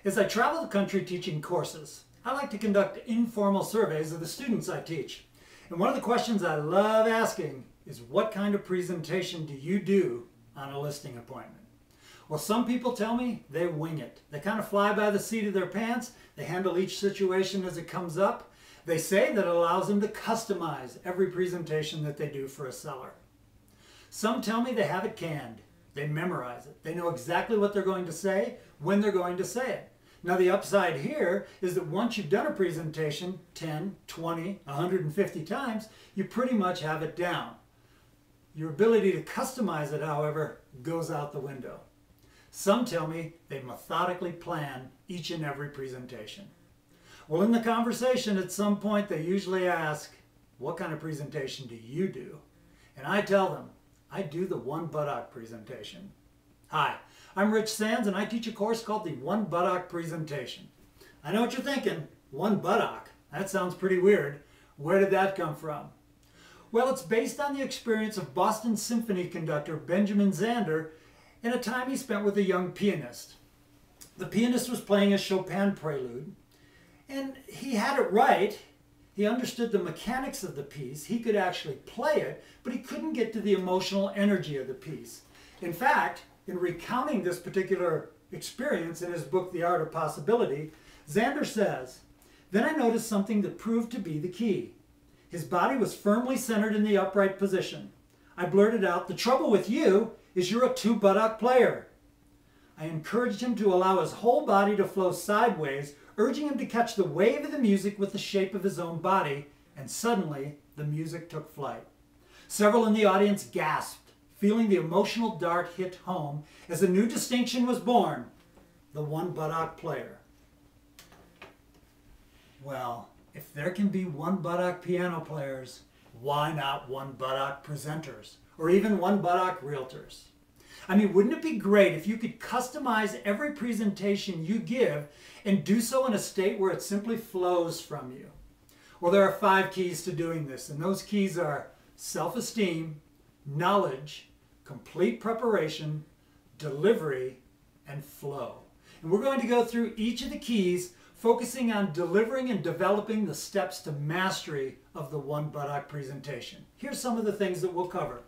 As I travel the country teaching courses, I like to conduct informal surveys of the students I teach. And one of the questions I love asking is, what kind of presentation do you do on a listing appointment? Well, some people tell me they wing it. They kind of fly by the seat of their pants. They handle each situation as it comes up. They say that it allows them to customize every presentation that they do for a seller. Some tell me they have it canned. They memorize it. They know exactly what they're going to say, when they're going to say it. Now the upside here is that once you've done a presentation 10, 20, 150 times, you pretty much have it down. Your ability to customize it, however, goes out the window. Some tell me they methodically plan each and every presentation. Well, in the conversation at some point they usually ask, what kind of presentation do you do? And I tell them, I do the One Buttock Presentation. Hi, I'm Rich Sands and I teach a course called the One Buttock Presentation. I know what you're thinking, One Buttock? That sounds pretty weird. Where did that come from? Well, it's based on the experience of Boston Symphony conductor Benjamin Zander in a time he spent with a young pianist. The pianist was playing a Chopin prelude, and he had it right. He understood the mechanics of the piece. He could actually play it, but he couldn't get to the emotional energy of the piece. In fact, in recounting this particular experience in his book, The Art of Possibility, Zander says, "Then I noticed something that proved to be the key. His body was firmly centered in the upright position. I blurted out, 'The trouble with you is you're a two-buttock player.' I encouraged him to allow his whole body to flow sideways, urging him to catch the wave of the music with the shape of his own body, and suddenly the music took flight. Several in the audience gasped, feeling the emotional dart hit home as a new distinction was born, the one-buttock player." Well, if there can be one-buttock piano players, why not one-buttock presenters, or even one-buttock realtors? I mean, wouldn't it be great if you could customize every presentation you give and do so in a state where it simply flows from you? Well, there are 5 keys to doing this, and those keys are self-esteem, knowledge, complete preparation, delivery, and flow. And we're going to go through each of the keys, focusing on delivering and developing the steps to mastery of the One Buttock Presentation. Here's some of the things that we'll cover.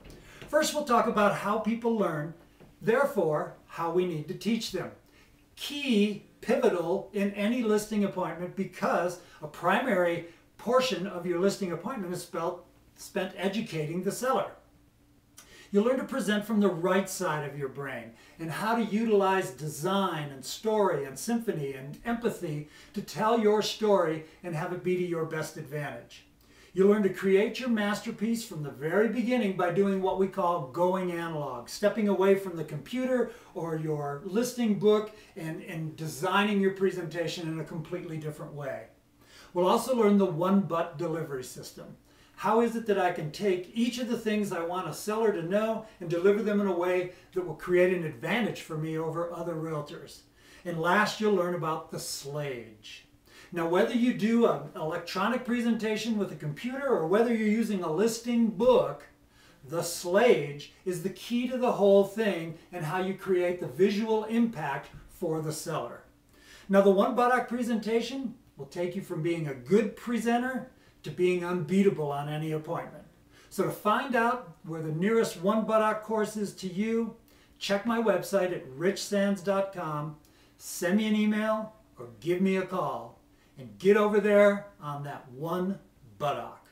First, we'll talk about how people learn, therefore, how we need to teach them. Key, pivotal in any listing appointment, because a primary portion of your listing appointment is spent educating the seller. You'll learn to present from the right side of your brain and how to utilize design and story and symphony and empathy to tell your story and have it be to your best advantage. You'll learn to create your masterpiece from the very beginning by doing what we call going analog, stepping away from the computer or your listing book and designing your presentation in a completely different way. We'll also learn the one-but delivery system. How is it that I can take each of the things I want a seller to know and deliver them in a way that will create an advantage for me over other realtors? And last, you'll learn about the slage. Now, whether you do an electronic presentation with a computer or whether you're using a listing book, the slage is the key to the whole thing and how you create the visual impact for the seller. Now, the One Buttock Presentation will take you from being a good presenter to being unbeatable on any appointment. So to find out where the nearest One Buttock course is to you, check my website at richsands.com, send me an email or give me a call, and get over there on that one buttock.